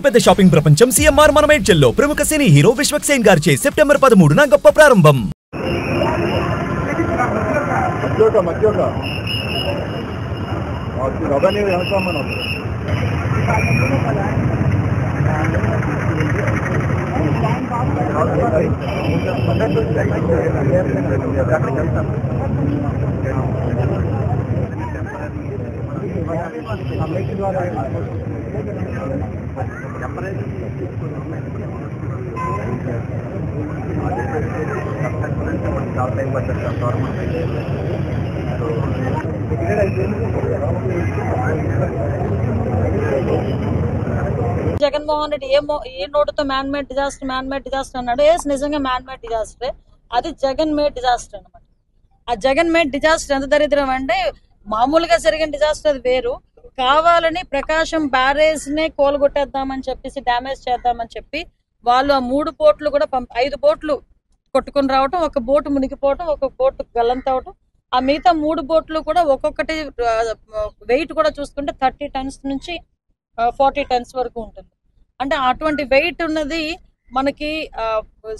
అతిపెద్ద షాపింగ్ ప్రపంచం సిఎంఆర్ మన మేడ్చల్లో ప్రముఖ సినీ హీరో విశ్వక్సేన్ గారిచే సెప్టెంబర్ 13న గొప్ప ప్రారంభం. జగన్మోహన్ రెడ్డి ఏ నోటుతో మ్యాన్ మేడ్ డిజాస్టర్ అన్నాడు. నిజంగా మ్యాన్ మేడ్ డిజాస్టర్, అది జగన్ మేడ్ డిజాస్టర్ అనమాట. ఆ జగన్ మేడ్ డిజాస్టర్ ఎంత దరిద్రం అంటే, మామూలుగా జరిగిన డిజాస్టర్ అది వేరు, కావాలని ప్రకాశం బ్యారేజ్ నే కోలగొట్టేద్దామని చెప్పేసి డ్యామేజ్ చేద్దామని చెప్పి వాళ్ళు ఆ 3 బోట్లు కూడా 5 బోట్లు కొట్టుకుని రావటం, ఒక బోటు మునిగిపోవటం, ఒక బోటు గల్లంతవటం, ఆ మిగతా 3 బోట్లు కూడా ఒక్కొక్కటి వెయిట్ కూడా చూసుకుంటే 30 టన్స్ నుంచి 40 టన్స్ వరకు ఉంటుంది. అంటే అటువంటి వెయిట్ ఉన్నది మనకి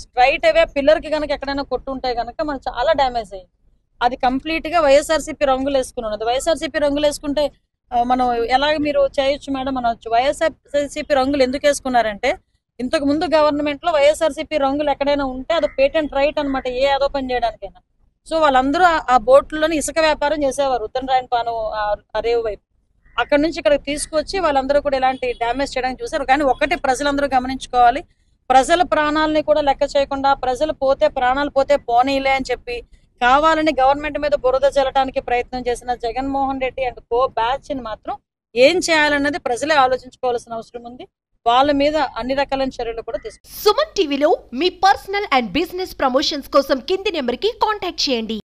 స్ట్రైట్ అవే పిల్లర్ కి కనుక ఎక్కడైనా కొట్టుంటే కనుక మనకు చాలా డ్యామేజ్ అయ్యింది. అది కంప్లీట్ గా వైఎస్ఆర్సీపీ రంగులు వేసుకుని ఉన్నది. వైఎస్ఆర్సీపీ రంగులు వేసుకుంటే మనం ఎలాగ మీరు చేయొచ్చు మేడం అనొచ్చు. వైఎస్ఆర్సీపీ రంగులు ఎందుకు వేసుకున్నారంటే, ఇంతకు ముందు గవర్నమెంట్ లో వైఎస్ఆర్సీపీ రంగులు ఎక్కడైనా ఉంటే అది పేటెంట్ రైట్ అనమాట, ఏ ఆరోపణ చేయడానికైనా. సో వాళ్ళందరూ ఆ బోట్లోని ఇసుక వ్యాపారం చేసేవారు ఉత్తరాయణపాను రేవు వైపు. అక్కడ నుంచి ఇక్కడికి తీసుకొచ్చి వాళ్ళందరూ కూడా ఇలాంటి డ్యామేజ్ చేయడానికి చూసారు. కానీ ఒకటి ప్రజలందరూ గమనించుకోవాలి, ప్రజల ప్రాణాలని కూడా లెక్క చేయకుండా, ప్రజలు పోతే ప్రాణాలు పోతే పోనీలే అని చెప్పి కావాలని గవర్నమెంట్ మీద బురద చల్లడానికి ప్రయత్నం చేసిన Jaganmohan Reddy and co batch ని మాత్రం ఏం చేయాలన్నది ప్రజలే ఆలోచించుకోవాల్సిన అవసరం ఉంది. వాళ్ళ మీద అన్ని రకాలైన చర్యలు కూడా తీసుకుంటారు. సుమన్ టీవీలో మీ పర్సనల్ అండ్ బిజినెస్ ప్రమోషన్స్ కోసం కింది నెంబర్ కి కాంటాక్ట్ చేయండి.